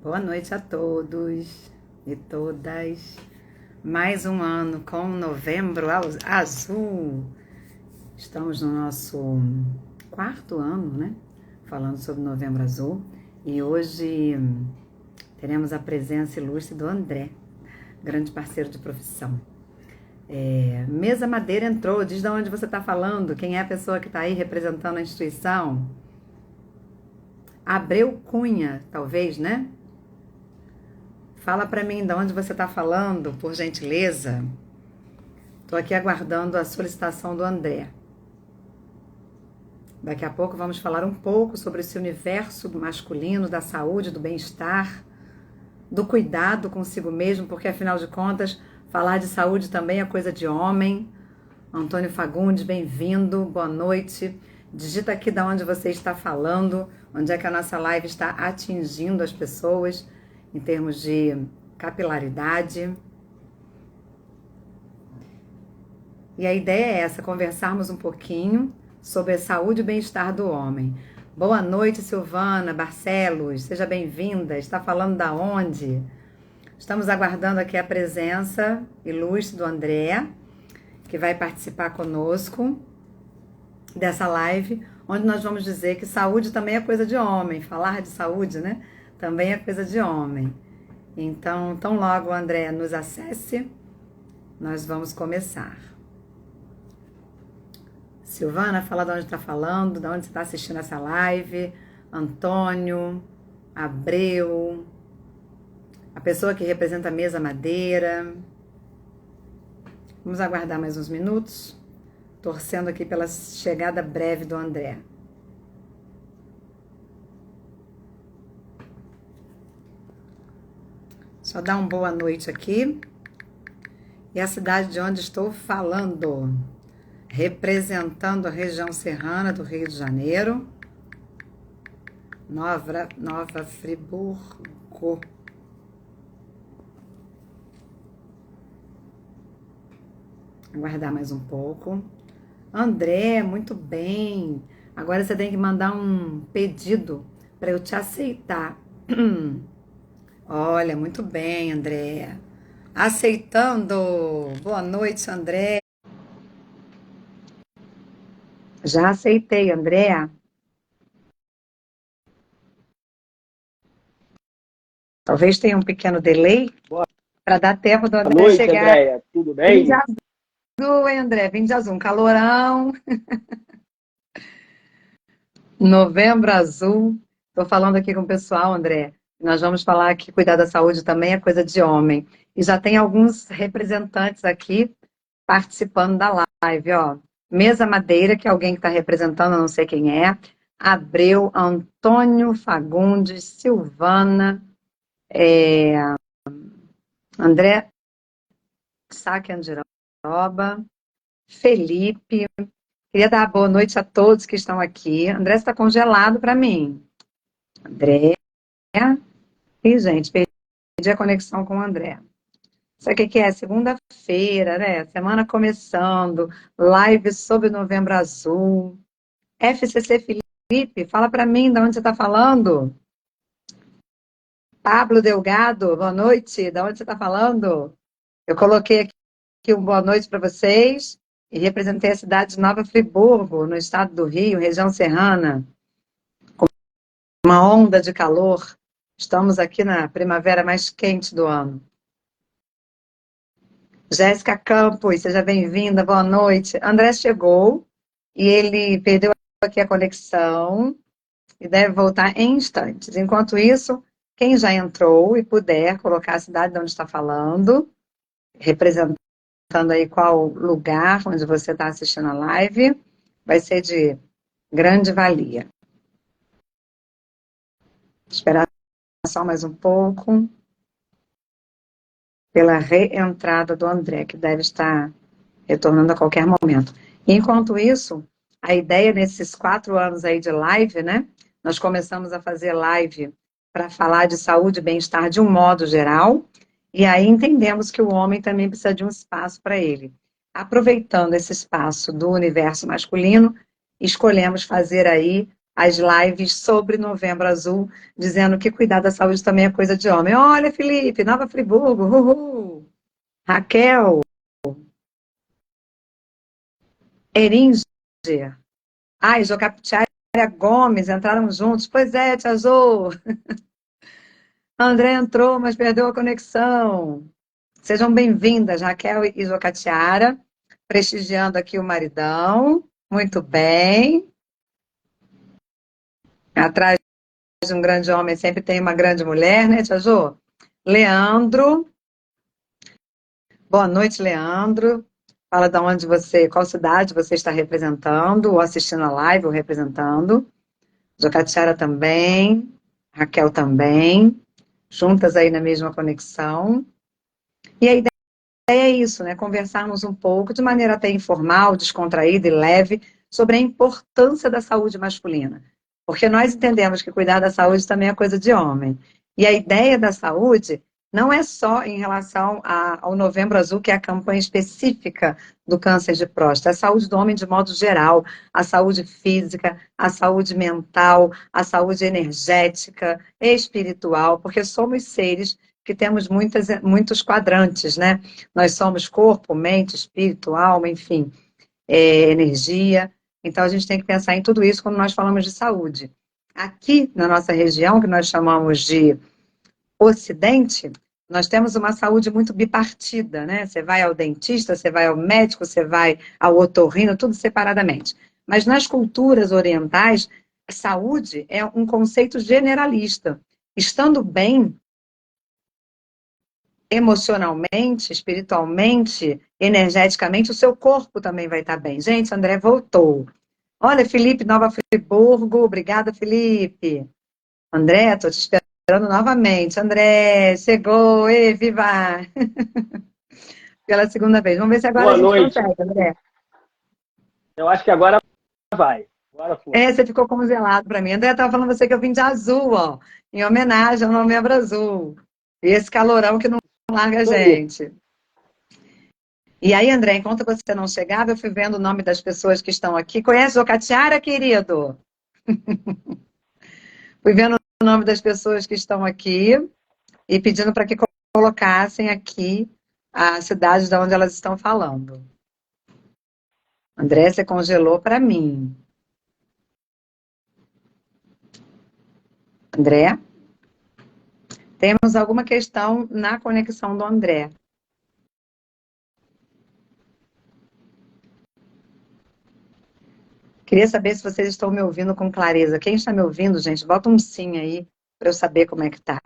Boa noite a todos e todas. Mais um ano com Novembro Azul. Estamos no nosso quarto ano, né? Falando sobre Novembro Azul. E hoje teremos a presença ilustre do André, grande parceiro de profissão. Mesa Madeira entrou. Diz de onde você está falando. Quem é a pessoa que está aí representando a instituição? Abreu Cunha, talvez, né? Fala para mim de onde você está falando, por gentileza. Estou aqui aguardando a solicitação do André. Daqui a pouco vamos falar um pouco sobre esse universo masculino, da saúde, do bem-estar, do cuidado consigo mesmo, porque afinal de contas, falar de saúde também é coisa de homem. Antônio Fagundes, bem-vindo, boa noite. Digita aqui de onde você está falando, onde é que a nossa live está atingindo as pessoas, em termos de capilaridade. E a ideia é essa, conversarmos um pouquinho sobre a saúde e bem-estar do homem. Boa noite, Silvana Barcelos, seja bem-vinda. Está falando da onde? Estamos aguardando aqui a presença ilustre do André, que vai participar conosco dessa live, onde nós vamos dizer que saúde também é coisa de homem. Falar de saúde, né? Também é coisa de homem. Então, tão logo o André nos acesse, nós vamos começar. Silvana, fala de onde está falando, de onde você está assistindo essa live. Antônio, Abreu, a pessoa que representa a Mesa Madeira. Vamos aguardar mais uns minutos, torcendo aqui pela chegada breve do André. Só dar uma boa noite aqui. E a cidade de onde estou falando, representando a região serrana do Rio de Janeiro, Nova Friburgo. Aguardar mais um pouco. André, muito bem. Agora você tem que mandar um pedido para eu te aceitar. Olha, muito bem, André. Aceitando. Boa noite, André. Já aceitei, André. Talvez tenha um pequeno delay para dar tempo do André Boa noite, chegar. Andréia. Tudo bem? Vim de azul, hein, André? Vim de azul. Um calorão. Novembro azul. Estou falando aqui com o pessoal, André. Nós vamos falar que cuidar da saúde também é coisa de homem. E já tem alguns representantes aqui participando da live, ó. Mesa Madeira, que é alguém que está representando, não sei quem é. Abreu, Antônio Fagundes, Silvana, André Saque Andiroba, Felipe. Queria dar boa noite a todos que estão aqui. André está congelado para mim. André. E, gente, perdi a conexão com o André. Sabe o que é? Segunda-feira, né? Semana começando, live sobre Novembro Azul. FCC Felipe, fala para mim de onde você está falando. Pablo Delgado, boa noite, de onde você está falando? Eu coloquei aqui um boa noite para vocês e representei a cidade de Nova Friburgo, no estado do Rio, região serrana, com uma onda de calor. Estamos aqui na primavera mais quente do ano. Jéssica Campos, seja bem-vinda, boa noite. André chegou e ele perdeu aqui a conexão e deve voltar em instantes. Enquanto isso, quem já entrou e puder colocar a cidade de onde está falando, representando aí qual lugar onde você está assistindo a live, vai ser de grande valia. Esperar só mais um pouco pela reentrada do André, que deve estar retornando a qualquer momento. Enquanto isso, a ideia nesses 4 anos aí de live, né? Nós começamos a fazer live para falar de saúde e bem-estar de um modo geral, e aí entendemos que o homem também precisa de um espaço para ele. Aproveitando esse espaço do universo masculino, escolhemos fazer aí as lives sobre Novembro Azul, dizendo que cuidar da saúde também é coisa de homem. Olha, Felipe, Nova Friburgo, uhul. Raquel, Eringer, ai, Jocapitiária Gomes, entraram juntos. Pois é, Tia Jô. André entrou, mas perdeu a conexão. Sejam bem-vindas, Raquel e Jocatiara, prestigiando aqui o maridão. Muito bem. Atrás de um grande homem sempre tem uma grande mulher, né, Tia Jô? Leandro. Boa noite, Leandro. Fala de onde você, qual cidade você está representando, ou assistindo a live, ou representando. Jocatiara também. Raquel também. Juntas aí na mesma conexão. E a ideia é isso, né? Conversarmos um pouco, de maneira até informal, descontraída e leve, sobre a importância da saúde masculina. Porque nós entendemos que cuidar da saúde também é coisa de homem. E a ideia da saúde não é só em relação ao Novembro Azul, que é a campanha específica do câncer de próstata, é a saúde do homem de modo geral, a saúde física, a saúde mental, a saúde energética, espiritual, porque somos seres que temos muitos quadrantes, né? Nós somos corpo, mente, espírito, alma, enfim, energia. Então, a gente tem que pensar em tudo isso quando nós falamos de saúde. Aqui, na nossa região, que nós chamamos de Ocidente, nós temos uma saúde muito bipartida, né? Você vai ao dentista, você vai ao médico, você vai ao otorrino, tudo separadamente. Mas nas culturas orientais, a saúde é um conceito generalista. Estando bem, emocionalmente, espiritualmente, energeticamente, o seu corpo também vai estar bem. Gente, André voltou. Olha, Felipe, Nova Friburgo. Obrigada, Felipe. André, estou te esperando novamente. André, chegou. Ê, viva! Pela segunda vez. Vamos ver se agora a Boa gente noite. consegue, André. Eu acho que agora vai. Agora foi. Você ficou congelado para mim. André, estava falando você que eu vim de azul, ó, em homenagem ao Novembro Azul. E esse calorão que não larga a Isso aí. gente. E aí, André, enquanto você não chegava, eu fui vendo o nome das pessoas que estão aqui. Conhece o Catiara, querido? Fui vendo o nome das pessoas que estão aqui e pedindo para que colocassem aqui a cidade de onde elas estão falando. André, você congelou para mim. André? Temos alguma questão na conexão do André. Queria saber se vocês estão me ouvindo com clareza. Quem está me ouvindo, gente, bota um sim aí para eu saber como é que tá.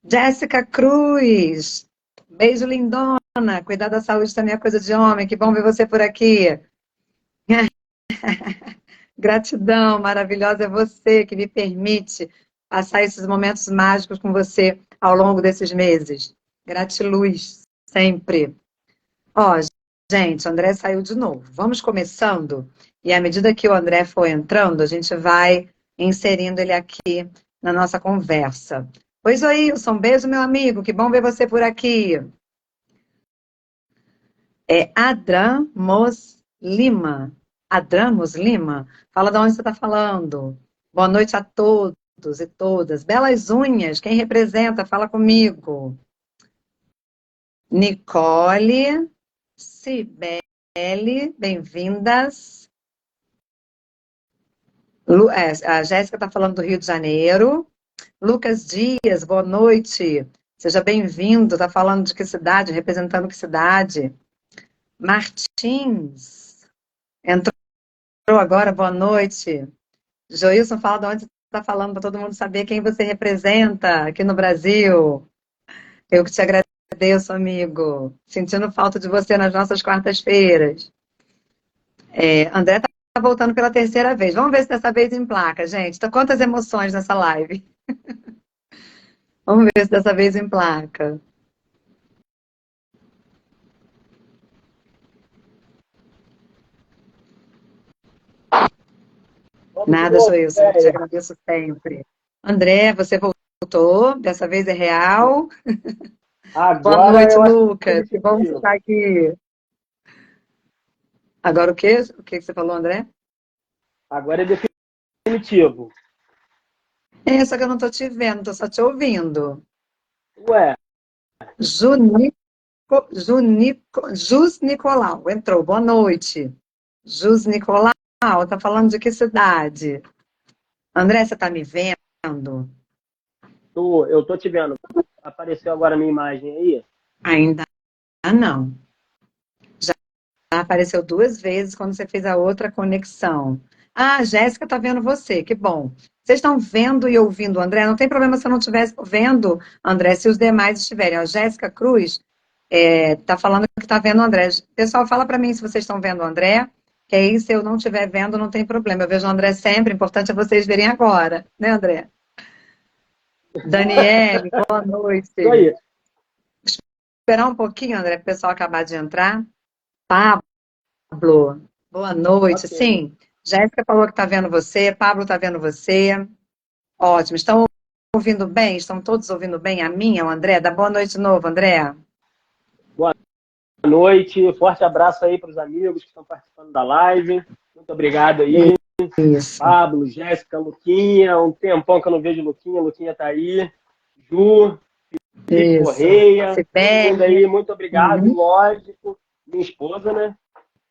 Jéssica Cruz, beijo lindona, cuidar da saúde também é coisa de homem, que bom ver você por aqui. Gratidão, maravilhosa é você que me permite passar esses momentos mágicos com você ao longo desses meses. Gratiluz, sempre. Ó, gente, o André saiu de novo. Vamos começando, e à medida que o André for entrando, a gente vai inserindo ele aqui na nossa conversa. Pois oi, Wilson, beijo, meu amigo, que bom ver você por aqui. É Adramus Lima. Adramus Lima? Fala de onde você está falando. Boa noite a todos e todas. Belas unhas, quem representa? Fala comigo. Nicole, Cibele, bem-vindas. A Jéssica está falando do Rio de Janeiro. Lucas Dias, boa noite. Seja bem-vindo. Está falando de que cidade? Representando que cidade? Martins, entrou agora, boa noite. Joilson, fala de onde você está falando, para todo mundo saber quem você representa aqui no Brasil. Eu que te agradeço, amigo. Sentindo falta de você nas nossas quartas-feiras. André está voltando pela terceira vez. Vamos ver se dessa vez em placa, gente. Então, quantas emoções nessa live. Vamos ver se dessa vez em placa. Vamos de Nada, novo, Joilson, te Andréia. agradeço sempre. André, você voltou, dessa vez é real. Boa Agora noite, eu acho que é Lucas. Que bom que você definitivo. está aqui. Agora o quê? O que você falou, André? Agora é definitivo. positivo. Só que eu não tô te vendo, tô só te ouvindo. Ué, Jus Nicolau, entrou. Boa noite. Jus Nicolau, tá falando de que cidade? André, você tá me vendo? eu tô te vendo. Apareceu agora a minha imagem aí. Ainda não. Já apareceu 2 vezes quando você fez a outra conexão. Ah, a Jéssica tá vendo você, que bom. Vocês estão vendo e ouvindo o André? Não tem problema se eu não estiver vendo, André, se os demais estiverem. A Jéssica Cruz tá falando que tá vendo o André. Pessoal, fala para mim se vocês estão vendo o André, que aí se eu não estiver vendo, não tem problema. Eu vejo o André sempre, o importante é vocês verem agora, né, André? Daniele, boa Isso noite. aí. Esperar um pouquinho, André, para o pessoal acabar de entrar. Pablo, boa noite. Ok. Sim, Jéssica falou que está vendo você, Pablo está vendo você. Ótimo. Estão ouvindo bem? Estão todos ouvindo bem? A minha, o André? Dá boa noite de novo, André. Boa noite. Forte abraço aí para os amigos que estão participando da live. Muito obrigado aí. Isso. Pablo, Jéssica, Luquinha. Um tempão que eu não vejo Luquinha. Luquinha tá aí. Ju, Felipe Isso. Correia. Todo mundo Sibeli. aí. Muito obrigado. Uhum. Lógico. Minha esposa, né?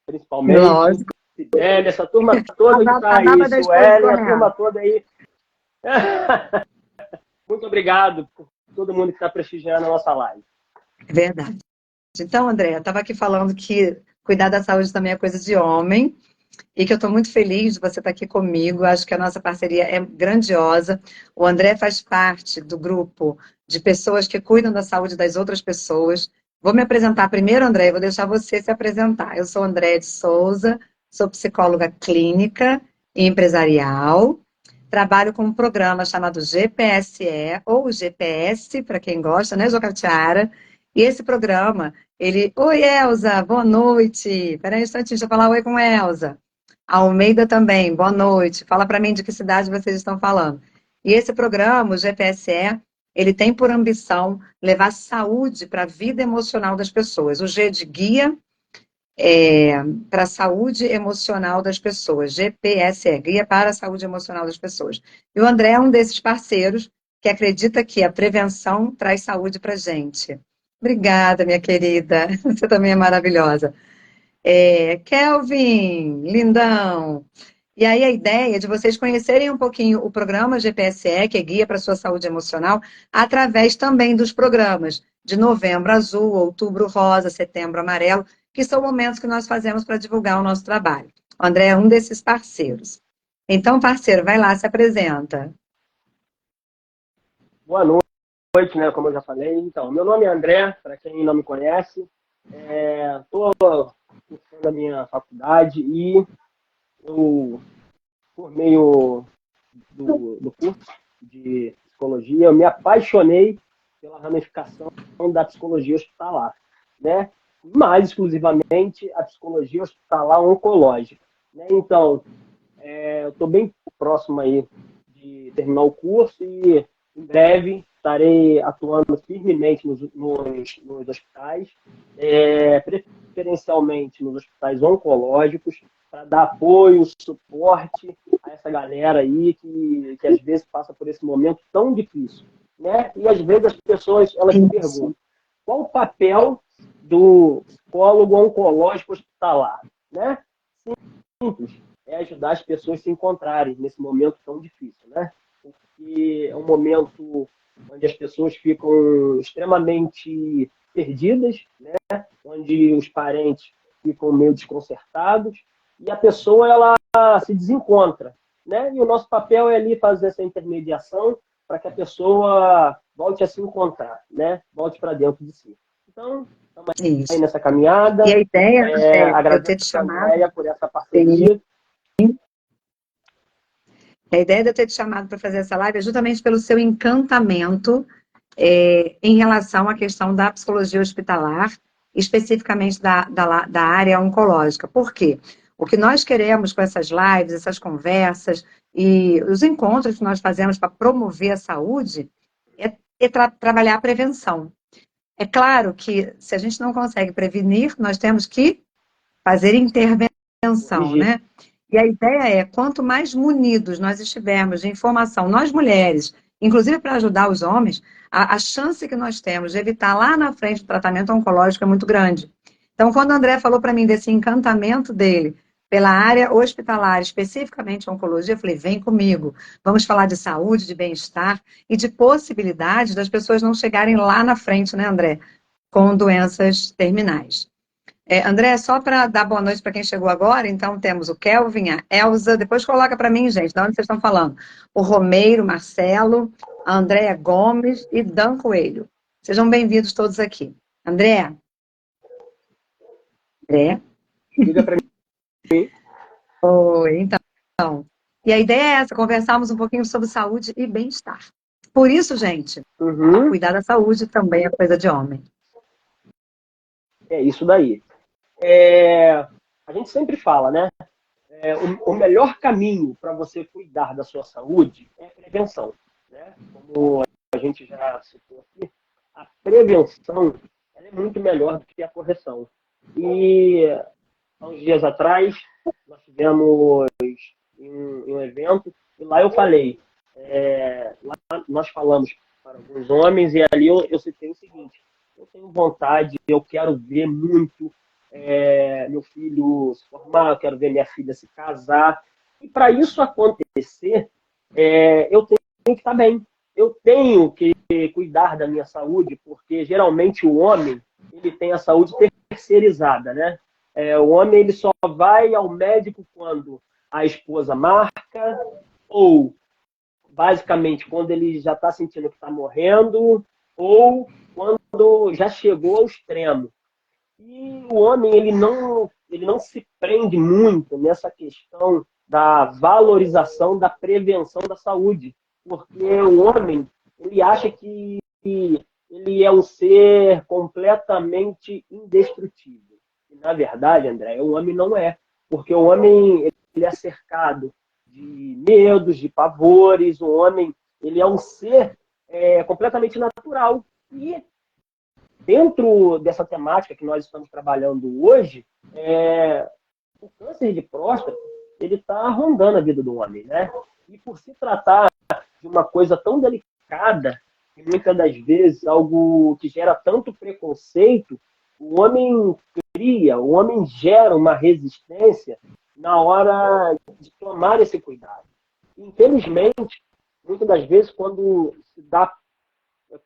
Principalmente. Lógico. Sibeli, essa turma toda que tá A aí. data da esposa Suelen, a correta. turma toda aí. Muito obrigado por todo mundo que está prestigiando a nossa live. Verdade. Então, André, eu estava aqui falando que cuidar da saúde também é coisa de homem e que eu estou muito feliz de você estar aqui comigo. Acho que a nossa parceria é grandiosa. O André faz parte do grupo de pessoas que cuidam da saúde das outras pessoas. Vou me apresentar primeiro, André, e vou deixar você se apresentar. Eu sou André de Souza, sou psicóloga clínica e empresarial. Trabalho com um programa chamado GPSE, ou GPS, para quem gosta, né, Jocatiara? E esse programa, ele... Oi, Elza, boa noite. Espera aí um instantinho, deixa eu falar oi com a Elza. Almeida também, boa noite. Fala para mim de que cidade vocês estão falando. E esse programa, o GPSE, ele tem por ambição levar saúde para a vida emocional das pessoas. O G de guia para a saúde emocional das pessoas. GPSE, Guia para a Saúde Emocional das Pessoas. E o André é um desses parceiros que acredita que a prevenção traz saúde para a gente. Obrigada, minha querida. Você também é maravilhosa. Kelvin, lindão. E aí a ideia é de vocês conhecerem um pouquinho o programa GPSE, que é Guia para a Sua Saúde Emocional, através também dos programas de Novembro Azul, Outubro Rosa, Setembro Amarelo, que são momentos que nós fazemos para divulgar o nosso trabalho. O André é um desses parceiros. Então, parceiro, vai lá, se apresenta. Boa noite, né? Como eu já falei. Então, meu nome é André, para quem não me conhece. Estou cursando a minha faculdade e eu, por meio do curso de psicologia, eu me apaixonei pela ramificação da psicologia hospitalar, né? Mais exclusivamente a psicologia hospitalar oncológica, né? Então, eu estou bem próximo aí de terminar o curso e em breve estarei atuando firmemente nos hospitais, preferencialmente nos hospitais oncológicos, para dar apoio, suporte a essa galera aí que às vezes passa por esse momento tão difícil, né? E às vezes as pessoas elas se perguntam qual o papel do psicólogo oncológico hospitalar, né? Simples, é ajudar as pessoas a se encontrarem nesse momento tão difícil, né? Porque é um momento onde as pessoas ficam extremamente perdidas, né? Onde os parentes ficam meio desconcertados e a pessoa ela se desencontra, né? E o nosso papel é ali fazer essa intermediação para que a pessoa volte a se encontrar, né? Volte para dentro de si. Então, estamos aí Isso. nessa caminhada. E a ideia, André, de eu ter Agradeço te a chamado, Andréia por essa parceria. a ideia de eu ter te chamado para fazer essa live é justamente pelo seu encantamento em relação à questão da psicologia hospitalar, especificamente da área oncológica. Por quê? O que nós queremos com essas lives, essas conversas e os encontros que nós fazemos para promover a saúde é trabalhar a prevenção. É claro que se a gente não consegue prevenir, nós temos que fazer intervenção, Corrigir. né? E a ideia é, quanto mais munidos nós estivermos de informação, nós mulheres, inclusive para ajudar os homens, a chance que nós temos de evitar lá na frente o tratamento oncológico é muito grande. Então, quando o André falou para mim desse encantamento dele pela área hospitalar, especificamente oncologia, eu falei, vem comigo, vamos falar de saúde, de bem-estar e de possibilidade das pessoas não chegarem lá na frente, né, André, com doenças terminais. André, só para dar boa noite para quem chegou agora, então temos o Kelvin, a Elza, depois coloca para mim, gente, de onde vocês estão falando? O Romeiro, Marcelo, a Andréa Gomes e Dan Coelho. Sejam bem-vindos todos aqui. André? André? Diga para mim. Oi, então. E a ideia é essa, conversarmos um pouquinho sobre saúde e bem-estar. Por isso, gente, cuidar da saúde também é coisa de homem. É isso daí. A gente sempre fala, né? O melhor caminho para você cuidar da sua saúde é a prevenção. Né? Como a gente já citou aqui, a prevenção ela é muito melhor do que a correção. E há uns dias atrás, nós tivemos um evento, e lá eu falei, lá nós falamos para alguns homens, e ali eu citei o seguinte, eu tenho vontade, eu quero ver muito meu filho se formar, eu quero ver minha filha se casar. E para isso acontecer, eu tenho que estar bem. Eu tenho que cuidar da minha saúde, porque geralmente o homem ele tem a saúde terceirizada, né? O homem ele só vai ao médico quando a esposa marca, ou basicamente quando ele já está sentindo que está morrendo, ou quando já chegou ao extremo. E o homem ele não se prende muito nessa questão da valorização da prevenção da saúde, porque o homem ele acha que ele é um ser completamente indestrutível. E, na verdade, André, o homem não é, porque o homem ele é cercado de medos, de pavores. O homem ele é um ser completamente natural e dentro dessa temática que nós estamos trabalhando hoje, o câncer de próstata ele está rondando a vida do homem, né? E por se tratar de uma coisa tão delicada e muitas das vezes algo que gera tanto preconceito, o homem gera uma resistência na hora de tomar esse cuidado. Infelizmente, muitas das vezes quando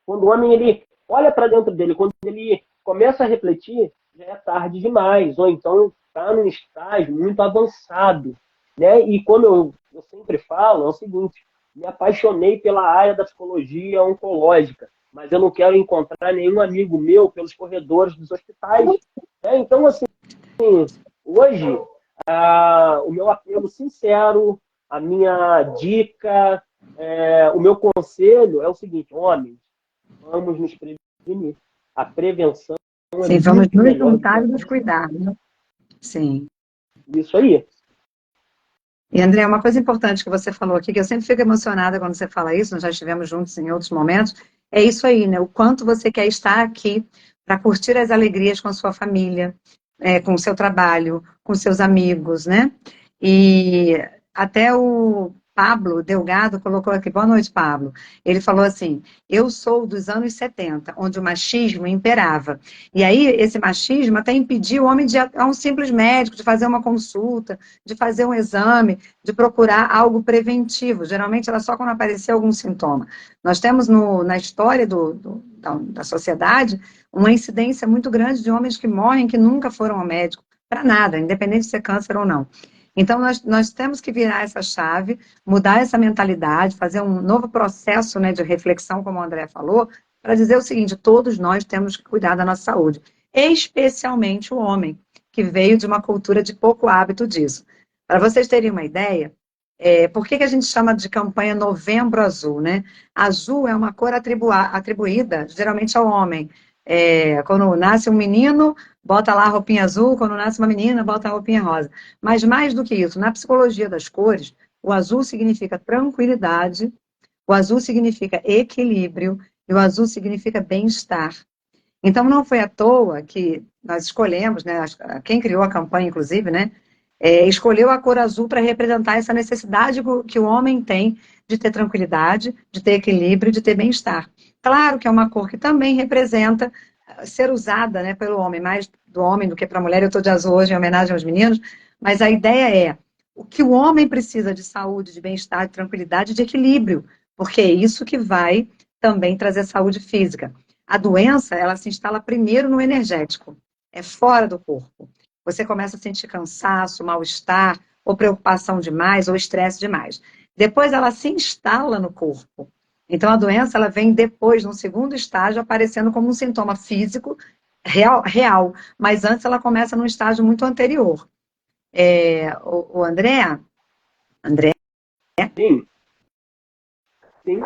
o homem ele olha para dentro dele, quando ele começa a refletir, já é tarde demais, ou então está num estágio muito avançado. Né? E como eu sempre falo, é o seguinte, me apaixonei pela área da psicologia oncológica, mas eu não quero encontrar nenhum amigo meu pelos corredores dos hospitais. Né? Então, assim, hoje, o meu apelo sincero, a minha dica, o meu conselho é o seguinte, homens, vamos nos prevenir. A prevenção Sim, é vamos muito nos melhor do que juntar a e nos cuidar. Né? Sim. Isso aí. E, André, uma coisa importante que você falou aqui, que eu sempre fico emocionada quando você fala isso, nós já estivemos juntos em outros momentos, é isso aí, né? O quanto você quer estar aqui para curtir as alegrias com a sua família, com o seu trabalho, com seus amigos, né? E até o Pablo Delgado colocou aqui, boa noite, Pablo. Ele falou assim, eu sou dos anos 70, onde o machismo imperava. E aí, esse machismo até impediu o homem de ir a um simples médico, de fazer uma consulta, de fazer um exame, de procurar algo preventivo. Geralmente era só quando aparecia algum sintoma. Nós temos na história da sociedade uma incidência muito grande de homens que morrem que nunca foram ao médico, para nada, independente de ser câncer ou não. Então, nós temos que virar essa chave, mudar essa mentalidade, fazer um novo processo, né, de reflexão, como o André falou, para dizer o seguinte, todos nós temos que cuidar da nossa saúde, especialmente o homem, que veio de uma cultura de pouco hábito disso. Para vocês terem uma ideia, por que a gente chama de campanha Novembro Azul, né? Azul é uma cor atribuída geralmente ao homem. Quando nasce um menino, bota lá a roupinha azul, quando nasce uma menina, bota a roupinha rosa. Mas mais do que isso, na psicologia das cores, o azul significa tranquilidade, o azul significa equilíbrio e o azul significa bem-estar. Então, não foi à toa que nós escolhemos, né, quem criou a campanha, inclusive, né, escolheu a cor azul para representar essa necessidade que o homem tem de ter tranquilidade, de ter equilíbrio, de ter bem-estar. Claro que é uma cor que também representa ser usada, né, pelo homem, mais do homem do que para a mulher. Eu estou de azul hoje em homenagem aos meninos, mas a ideia é o que o homem precisa de saúde, de bem-estar, de tranquilidade, de equilíbrio, porque é isso que vai também trazer saúde física. A doença, ela se instala primeiro no energético, é fora do corpo. Você começa a sentir cansaço, mal-estar, ou preocupação demais, ou estresse demais. Depois ela se instala no corpo. Então a doença ela vem depois, num segundo estágio, aparecendo como um sintoma físico real, mas antes ela começa num estágio muito anterior. O André, Sim, sim.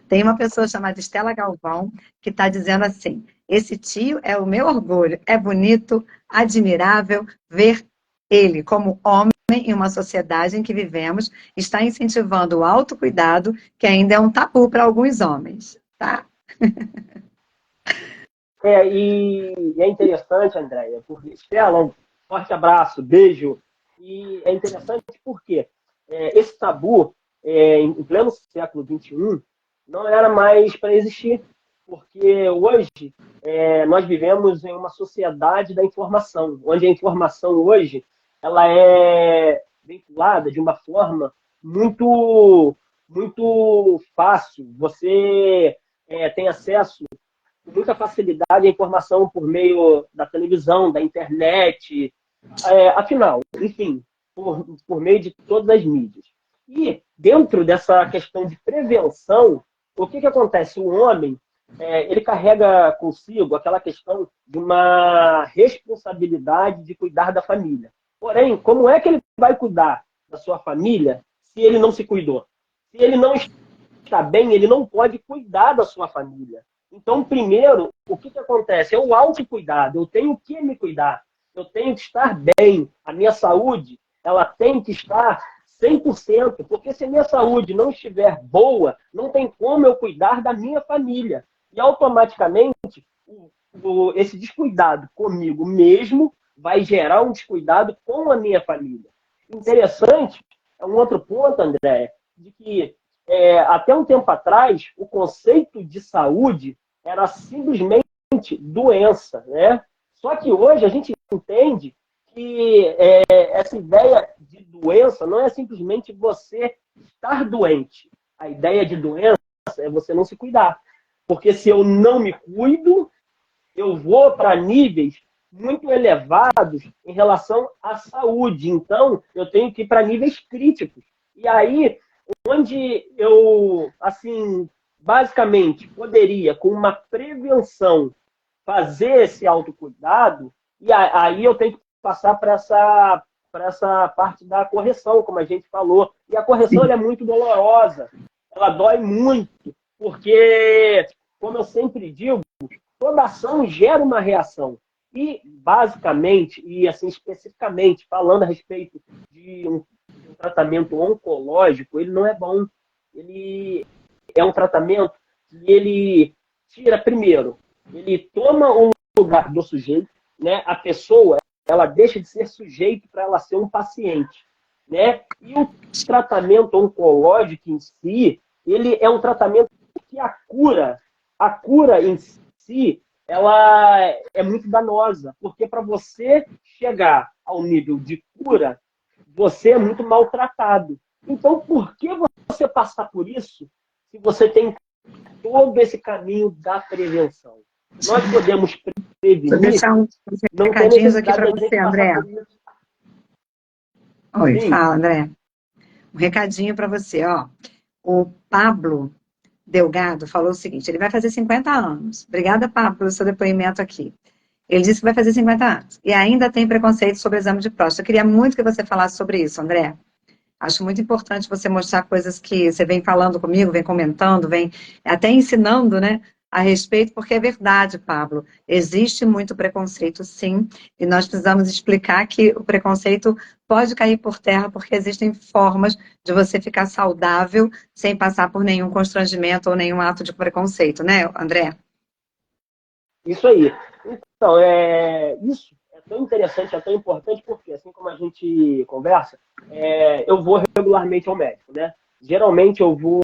tem uma pessoa chamada Estela Galvão que está dizendo assim: esse tio é o meu orgulho, é bonito, admirável ver ele como homem em uma sociedade em que vivemos, está incentivando o autocuidado, que ainda é um tabu para alguns homens, tá? E é interessante, Andréia, porque Estela, um forte abraço, beijo. E é interessante porque esse tabu, em pleno século XXI, não era mais para existir, porque hoje nós vivemos em uma sociedade da informação, onde a informação hoje ela é vinculada de uma forma muito, muito fácil. Você tem acesso com muita facilidade à informação por meio da televisão, da internet, afinal, enfim, por meio de todas as mídias. E dentro dessa questão de prevenção, o que acontece? O homem, ele carrega consigo aquela questão de uma responsabilidade de cuidar da família. Porém, como é que ele vai cuidar da sua família se ele não se cuidou? Se ele não está bem, ele não pode cuidar da sua família. Então, primeiro, o que acontece? É o autocuidado. Eu tenho que me cuidar. Eu tenho que estar bem. A minha saúde, ela tem que estar 100%, porque se a minha saúde não estiver boa, não tem como eu cuidar da minha família. E automaticamente, esse descuidado comigo mesmo vai gerar um descuidado com a minha família. Interessante, é um outro ponto, André, de que até um tempo atrás, o conceito de saúde era simplesmente doença, né? Só que hoje a gente entende que essa ideia de doença não é simplesmente você estar doente. A ideia de doença é você não se cuidar. Porque se eu não me cuido, eu vou para níveis muito elevados em relação à saúde. Então, eu tenho que ir para níveis críticos. E aí, onde eu, assim, basicamente, poderia, com uma prevenção, fazer esse autocuidado, e aí eu tenho que passar para essa parte da correção, como a gente falou. E a correção é muito dolorosa, ela dói muito, porque, como eu sempre digo, toda ação gera uma reação. E, basicamente, e assim especificamente, falando a respeito de um tratamento oncológico, ele não é bom. Ele é um tratamento que ele tira, primeiro, ele toma um lugar do sujeito, né? A pessoa, ela deixa de ser sujeito para ela ser um paciente, né? E o tratamento oncológico em si, ele é um tratamento que a cura em si, ela é muito danosa, porque para você chegar ao nível de cura, você é muito maltratado. Então, por que você passar por isso se você tem todo esse caminho da prevenção? Nós podemos prevenir, vou deixar uns não tem recadinhos aqui necessidade para da você, gente André. passar por isso. Oi, Sim, fala, André. Um recadinho para você, ó. O Pablo Delgado falou o seguinte: ele vai fazer 50 anos. Obrigada, Pablo, pelo seu depoimento aqui. Ele disse que vai fazer 50 anos. E ainda tem preconceito sobre o exame de próstata. Eu queria muito que você falasse sobre isso, André. Acho muito importante você mostrar coisas que você vem falando comigo, vem comentando, vem até ensinando, né, a respeito, porque é verdade, Pablo. Existe muito preconceito, sim, e nós precisamos explicar que o preconceito pode cair por terra, porque existem formas de você ficar saudável sem passar por nenhum constrangimento ou nenhum ato de preconceito, né, André? isso aí. Então, isso é tão interessante, é tão importante, porque assim como a gente conversa, eu vou regularmente ao médico, né? Geralmente eu vou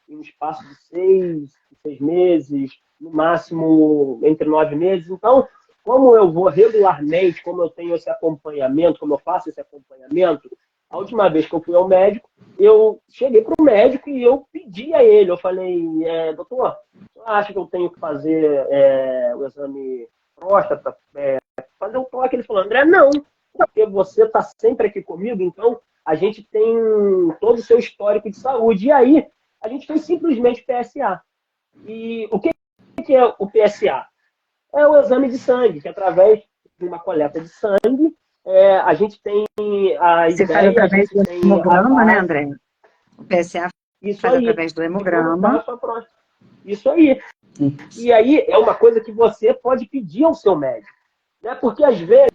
em um espaço de 6 meses, no máximo entre 9 meses. Então, como eu vou regularmente, como eu tenho esse acompanhamento, como eu faço esse acompanhamento, a última vez que eu fui ao médico, eu cheguei para o médico e eu pedi a ele, eu falei, doutor, você acha que eu tenho que fazer o exame próstata, fazer o toque? Ele falou, André, não, porque você está sempre aqui comigo, então a gente tem todo o seu histórico de saúde. E aí, a gente fez simplesmente PSA. E o que é o PSA? É o exame de sangue, que através de uma coleta de sangue, a gente tem a Você faz ideia, a através gente do tem a hemograma, né, base. André? O PSA Isso faz aí, através do de como está hemograma. a sua próstata. Isso aí. Isso. E aí é uma coisa que você pode pedir ao seu médico. Né? Porque, às vezes,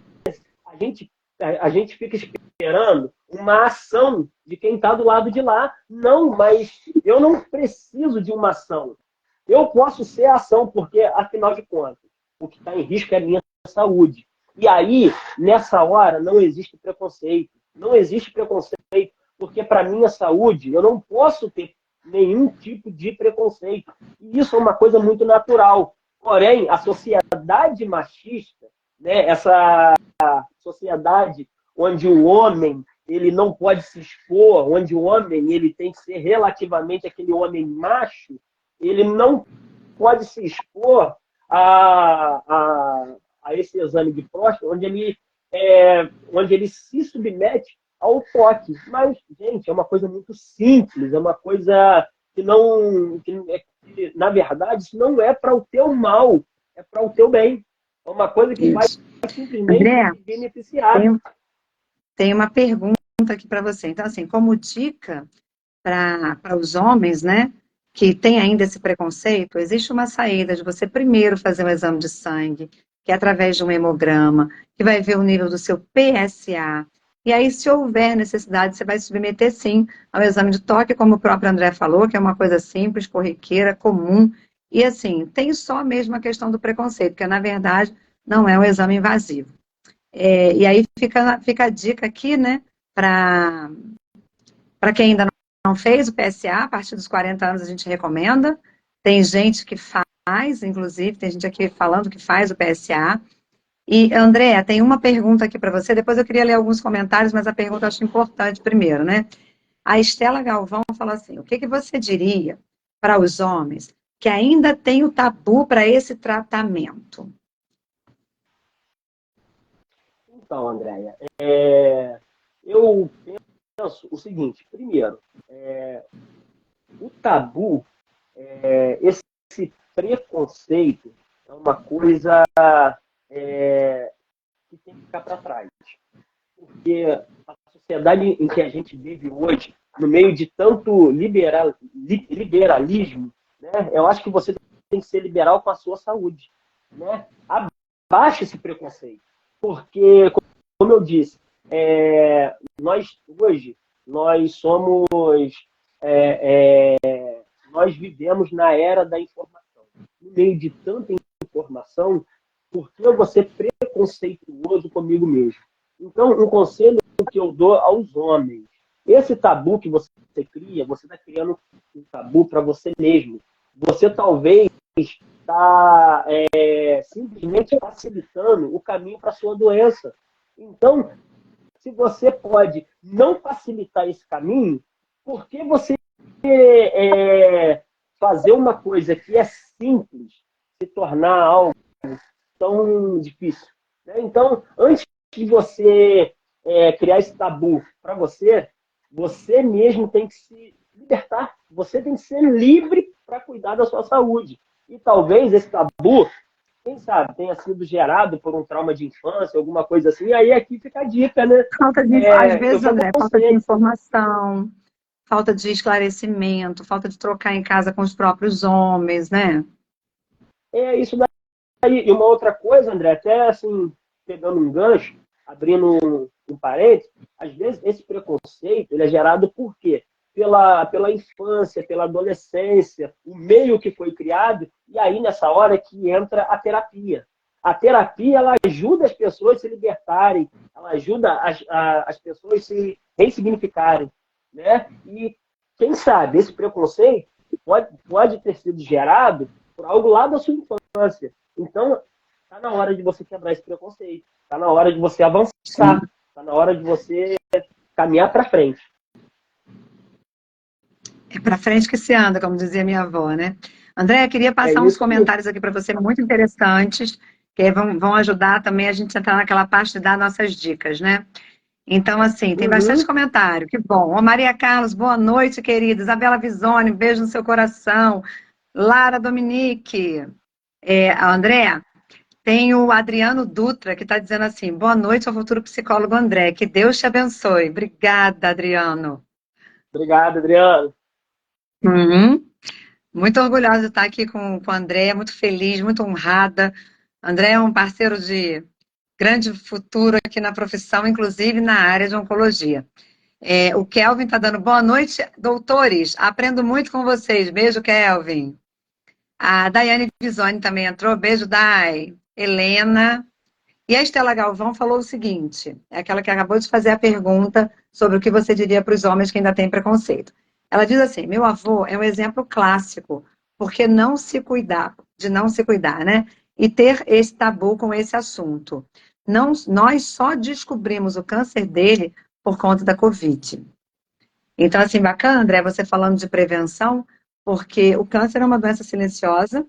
a gente fica esperando uma ação de quem está do lado de lá. Não, mas eu não preciso de uma ação. Eu posso ser a ação, porque, afinal de contas, o que está em risco é a minha saúde. E aí, nessa hora, não existe preconceito. Não existe preconceito, porque para a minha saúde, eu não posso ter nenhum tipo de preconceito. E isso é uma coisa muito natural. Porém, a sociedade machista, né, essa sociedade onde o homem ele não pode se expor, onde o homem ele tem que ser relativamente aquele homem macho, ele não pode se expor a esse exame de próstata, onde ele se submete ao toque. Mas, gente, é uma coisa muito simples, é uma coisa que não, que, na verdade, isso não é para o teu mal, é para o teu bem. É uma coisa que vai Isso. simplesmente André, te beneficiar. tem uma pergunta aqui para você. Então, assim, como dica para os homens, né, que têm ainda esse preconceito, existe uma saída de você primeiro fazer um exame de sangue, que é através de um hemograma, que vai ver o nível do seu PSA. E aí, se houver necessidade, você vai submeter, sim, ao exame de toque, como o próprio André falou, que é uma coisa simples, corriqueira, comum. E, assim, tem só mesmo a questão do preconceito, porque, na verdade, não é um exame invasivo. E aí fica a dica aqui, né, para quem ainda não fez o PSA, a partir dos 40 anos a gente recomenda. Tem gente que faz, inclusive, tem gente aqui falando que faz o PSA. E, André, tem uma pergunta aqui para você, depois eu queria ler alguns comentários, mas a pergunta eu acho importante primeiro, né? A Estela Galvão falou assim, o que você diria para os homens que ainda tem o tabu para esse tratamento? Então, Andréia, eu penso o seguinte: primeiro, o tabu, esse preconceito, é uma coisa que tem que ficar para trás. Porque a sociedade em que a gente vive hoje, no meio de tanto liberalismo, né, eu acho que você tem que ser liberal com a sua saúde. Né? Abaixe esse preconceito. Porque, como eu disse, nós hoje nós somos nós vivemos na era da informação. No meio de tanta informação, por que eu vou ser preconceituoso comigo mesmo? Então, um conselho que eu dou aos homens: esse tabu que você cria, você está criando um tabu para você mesmo. Você talvez está simplesmente facilitando o caminho para a sua doença. Então, se você pode não facilitar esse caminho, por que você fazer uma coisa que é simples se tornar algo tão difícil? Né? Então, antes de você criar esse tabu para você, você mesmo tem que se libertar. Você tem que ser livre para cuidar da sua saúde. E talvez esse tabu, quem sabe, tenha sido gerado por um trauma de infância, alguma coisa assim. E aí aqui fica a dica, né? Às Eu vezes, te André, falta de aconselho. informação, falta de esclarecimento, falta de trocar em casa com os próprios homens, né? É isso daí. E uma outra coisa, André, até assim, pegando um gancho, abrindo um parênteses, às vezes esse preconceito ele é gerado por quê? Pela infância, pela adolescência, o meio que foi criado, e aí nessa hora que entra a terapia. A terapia, ela ajuda as pessoas a se libertarem, ela ajuda as pessoas a se ressignificarem, né? E quem sabe esse preconceito pode ter sido gerado por algo lá da sua infância. Então, está na hora de você quebrar esse preconceito, está na hora de você avançar, está na hora de você caminhar para frente. É para frente que se anda, como dizia minha avó, né? André, eu queria passar uns comentários aqui para você muito interessantes, que vão ajudar também a gente a entrar naquela parte de dar nossas dicas, né? Então, assim, tem bastante comentário, que bom. Ô, Maria Carlos, boa noite, querida. Isabela Visoni, beijo no seu coração. Lara Dominique. André, tem o Adriano Dutra, que está dizendo assim, boa noite ao futuro psicólogo André, que Deus te abençoe. Obrigada, Adriano. Obrigado, Adriano. Uhum. Muito orgulhosa de estar aqui com o André, muito feliz, muito honrada. André é um parceiro de grande futuro aqui na profissão, inclusive na área de oncologia. O Kelvin está dando boa noite, doutores. Aprendo muito com vocês. Beijo, Kelvin. A Daiane Bisoni também entrou. Beijo, Dai. Helena. E a Estela Galvão falou o seguinte, é aquela que acabou de fazer a pergunta sobre o que você diria para os homens que ainda têm preconceito. Ela diz assim, meu avô é um exemplo clássico, porque não se cuidar, né? E ter esse tabu com esse assunto. Nós só descobrimos o câncer dele por conta da Covid. Então, assim, bacana, André, você falando de prevenção, porque o câncer é uma doença silenciosa,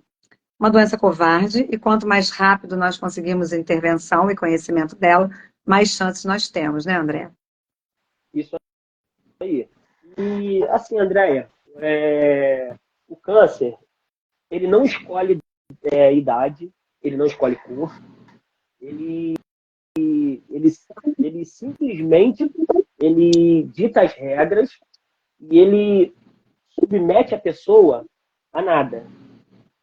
uma doença covarde, e quanto mais rápido nós conseguimos intervenção e conhecimento dela, mais chances nós temos, né, André? Isso aí. E, assim, Andréia, o câncer, ele não escolhe idade, ele não escolhe cor, ele simplesmente ele dita as regras e ele submete a pessoa a nada,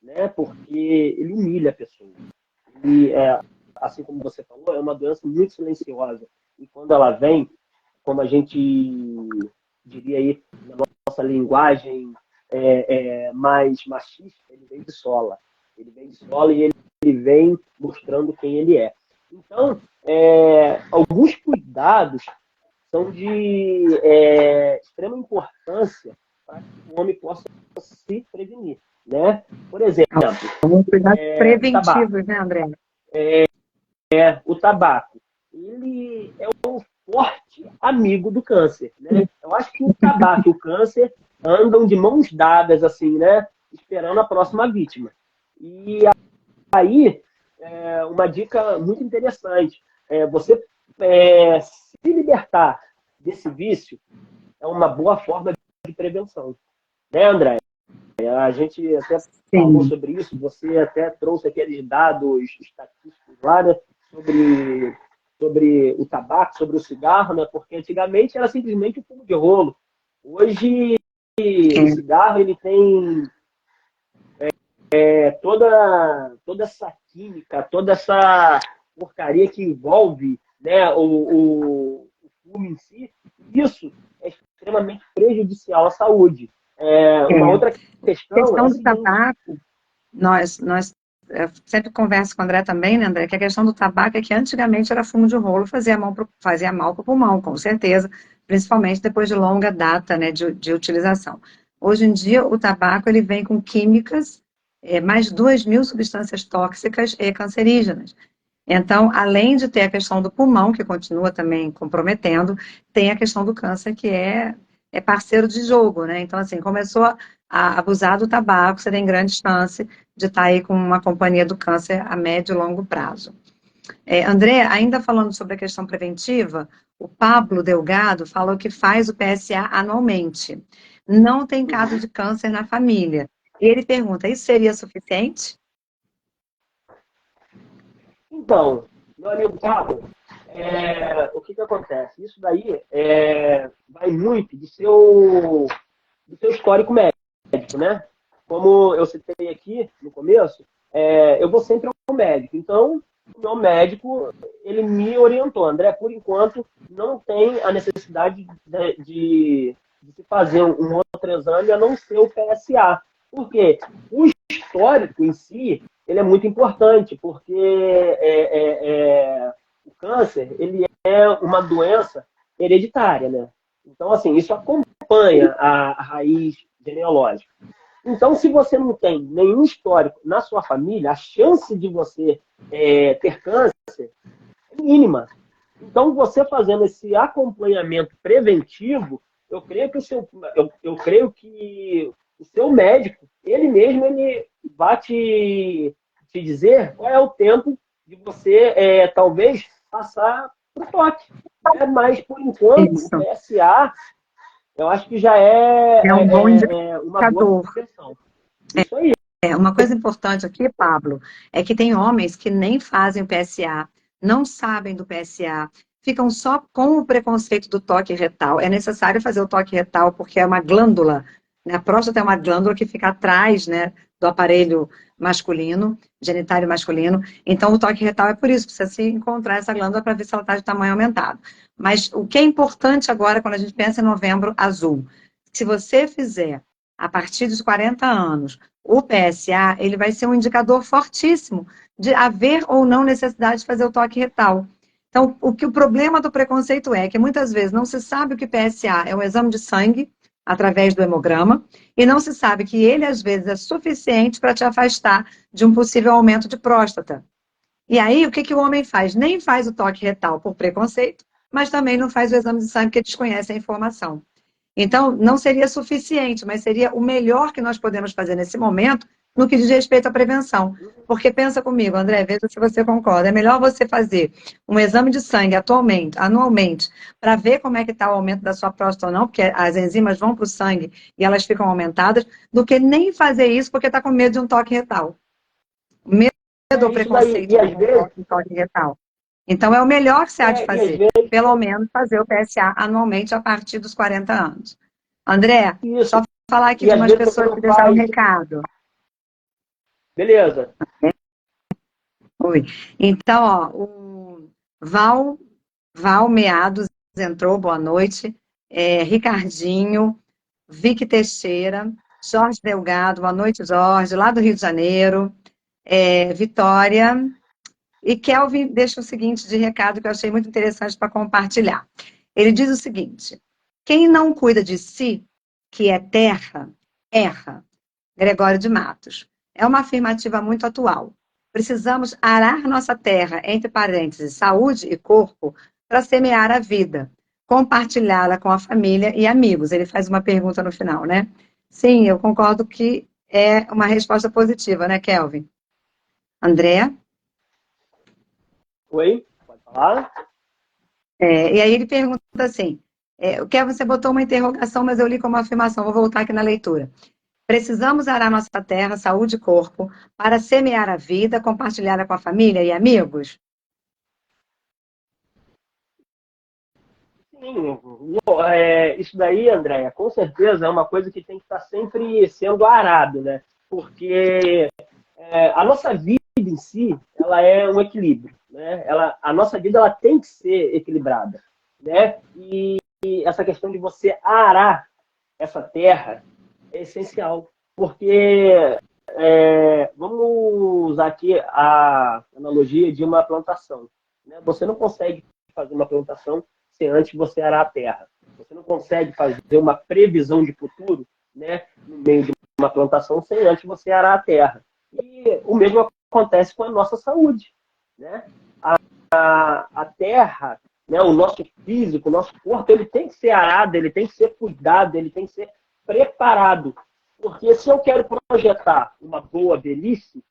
né? Porque ele humilha a pessoa. E, assim como você falou, é uma doença muito silenciosa. E quando ela vem, como a gente diria aí na nossa linguagem mais machista, ele vem de sola. Ele vem de sola e ele vem mostrando quem ele é. Então, alguns cuidados são de extrema importância para que o homem possa se prevenir, né? Por exemplo, cuidados preventivos, né, André? O tabaco, ele é um forte amigo do câncer, né? Eu acho que o tabaco e o câncer andam de mãos dadas, assim, né? Esperando a próxima vítima. E aí, uma dica muito interessante, você se libertar desse vício é uma boa forma de prevenção. Né, André? A gente até falou sobre isso, você até trouxe aqueles dados estatísticos lá, né, sobre o tabaco, sobre o cigarro, né, porque antigamente era simplesmente o fumo de rolo. Hoje, o cigarro ele tem toda essa química, toda essa porcaria que envolve, né, o fumo em si. Isso é extremamente prejudicial à saúde. Uma outra questão do tabaco, nós sempre converso com o André também, né, André, que a questão do tabaco é que antigamente era fumo de rolo, fazia mal para o pulmão, com certeza, principalmente depois de longa data, né, de utilização. Hoje em dia, o tabaco ele vem com químicas, mais 2.000 substâncias tóxicas e cancerígenas. Então, além de ter a questão do pulmão, que continua também comprometendo, tem a questão do câncer, que é parceiro de jogo, né? Então, assim, começou a abusar do tabaco, você tem grande chance de estar aí com uma companhia do câncer a médio e longo prazo. André, ainda falando sobre a questão preventiva, o Pablo Delgado falou que faz o PSA anualmente. Não tem caso de câncer na família. E ele pergunta, isso seria suficiente? Então, meu amigo Pablo, o que acontece? Isso daí vai muito do seu histórico médico, né? Como eu citei aqui no começo, eu vou sempre ao médico. Então, o meu médico, ele me orientou. André, por enquanto, não tem a necessidade de se fazer um outro exame a não ser o PSA. Por quê? O histórico em si, ele é muito importante, porque o câncer ele é uma doença hereditária, né? Então, assim, isso acompanha a raiz genealógica. Então, se você não tem nenhum histórico na sua família, a chance de você ter câncer é mínima. Então, você fazendo esse acompanhamento preventivo, eu creio que o seu médico, ele mesmo, ele vai te dizer qual é o tempo de você, talvez, passar para o toque. Mas, por enquanto, o Isso. PSA, eu acho que já É um bom uma boa indicador. prevenção. Isso aí. Uma coisa importante aqui, Pablo, é que tem homens que nem fazem o PSA, não sabem do PSA, ficam só com o preconceito do toque retal. É necessário fazer o toque retal porque é uma glândula, né? A próstata é uma glândula que fica atrás, né, do aparelho masculino, genitário masculino. Então, o toque retal é por isso, precisa se encontrar essa glândula para ver se ela está de tamanho aumentado. Mas o que é importante agora, quando a gente pensa em novembro azul, se você fizer a partir dos 40 anos, o PSA, ele vai ser um indicador fortíssimo de haver ou não necessidade de fazer o toque retal. Então, o problema do preconceito é que muitas vezes não se sabe o que PSA é um exame de sangue através do hemograma e não se sabe que ele às vezes é suficiente para te afastar de um possível aumento de próstata. E aí, o que o homem faz? Nem faz o toque retal por preconceito, mas também não faz o exame de sangue porque desconhece a informação. Então, não seria suficiente, mas seria o melhor que nós podemos fazer nesse momento no que diz respeito à prevenção. Porque pensa comigo, André, veja se você concorda. É melhor você fazer um exame de sangue anualmente, para ver como é que está o aumento da sua próstata ou não, porque as enzimas vão para o sangue e elas ficam aumentadas, do que nem fazer isso porque está com medo de um toque retal. Medo ou Isso daí. preconceito E às com vezes, um toque retal. Então, é o melhor que você há de e às fazer. vezes Pelo menos fazer o PSA anualmente a partir dos 40 anos. André, isso. só falar aqui E de às umas vezes você pessoas não que deixaram um faz. recado. Beleza. Oi. Então, ó, o Val Meados entrou, boa noite. Ricardinho, Vicky Teixeira, Jorge Delgado, boa noite, Jorge, lá do Rio de Janeiro. Vitória. E Kelvin deixa o seguinte de recado que eu achei muito interessante para compartilhar. Ele diz o seguinte: quem não cuida de si, que é terra, erra. Gregório de Matos. É uma afirmativa muito atual. Precisamos arar nossa terra, entre parênteses, saúde e corpo, para semear a vida, compartilhá-la com a família e amigos. Ele faz uma pergunta no final, né? Sim, eu concordo que é uma resposta positiva, né, Kelvin? André? Oi? Pode falar? E aí ele pergunta assim, o Kelvin, você botou uma interrogação, mas eu li como uma afirmação, vou voltar aqui na leitura. Precisamos arar nossa terra, saúde e corpo, para semear a vida, compartilhá-la com a família e amigos? Sim. Isso daí, Andréia, com certeza é uma coisa que tem que estar sempre sendo arado, né? Porque a nossa vida em si, ela é um equilíbrio, né? A nossa vida ela tem que ser equilibrada, né? E essa questão de você arar essa terra é essencial, porque vamos usar aqui a analogia de uma plantação, né? Você não consegue fazer uma plantação sem antes você arar a terra. Você não consegue fazer uma previsão de futuro, né, no meio de uma plantação sem antes você arar a terra. E o mesmo acontece com a nossa saúde, né? A terra, né, o nosso físico, o nosso corpo, ele tem que ser arado, ele tem que ser cuidado, ele tem que ser preparado. Porque se eu quero projetar uma boa velhice,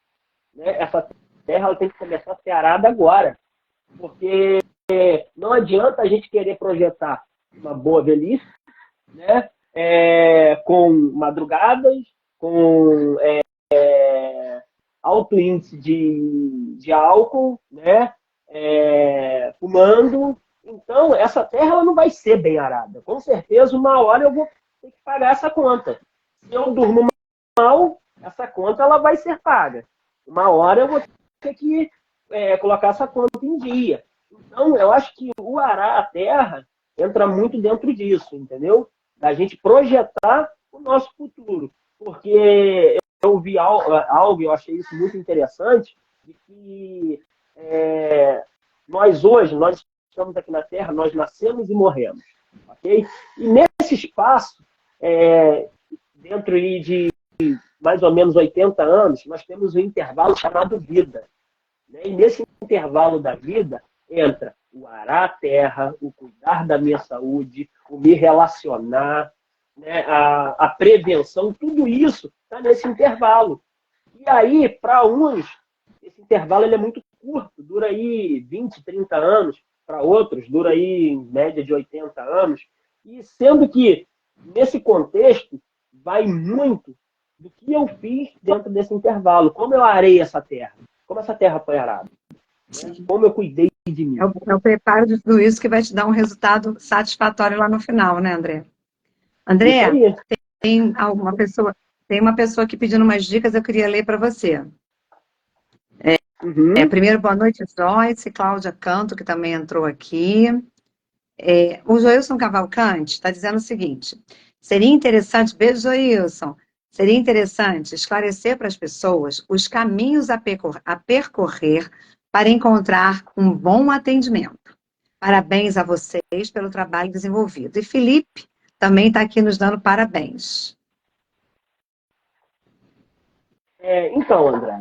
né, essa terra ela tem que começar a ser arada agora. Porque não adianta a gente querer projetar uma boa velhice, né, com madrugadas, com alto índice de álcool, né, fumando. Então, essa terra ela não vai ser bem arada. Com certeza, uma hora eu vou ter que pagar essa conta. Se eu durmo mal, essa conta ela vai ser paga. Uma hora eu vou ter que colocar essa conta em dia. Então, eu acho que o arar a terra entra muito dentro disso, entendeu? Da gente projetar o nosso futuro. Porque eu vi algo, eu achei isso muito interessante, de que nós hoje, nós estamos aqui na Terra, nós nascemos e morremos, ok? E nesse espaço, dentro de mais ou menos 80 anos, nós temos um intervalo chamado vida, né? E nesse intervalo da vida entra o arar a terra, o cuidar da minha saúde, o me relacionar, né? A prevenção, tudo isso está nesse intervalo. E aí, para uns, esse intervalo ele é muito curto, dura aí 20, 30 anos, para outros, dura aí em média de 80 anos. E sendo que, nesse contexto, vai muito do que eu fiz dentro desse intervalo. Como eu arei essa terra? Como essa terra foi arada? Né? Como eu cuidei de mim? É o preparo de tudo isso que vai te dar um resultado satisfatório lá no final, né, André? Isso André, aí. tem uma pessoa aqui pedindo umas dicas, eu queria ler para você. Uhum. Primeiro, boa noite, Joyce, Cláudia Canto, que também entrou aqui. O Joilson Cavalcante está dizendo o seguinte: seria interessante, beijo, Joilson, seria interessante esclarecer para as pessoas os caminhos a percorrer para encontrar um bom atendimento. Parabéns a vocês pelo trabalho desenvolvido. E Felipe também está aqui nos dando parabéns. Então, André,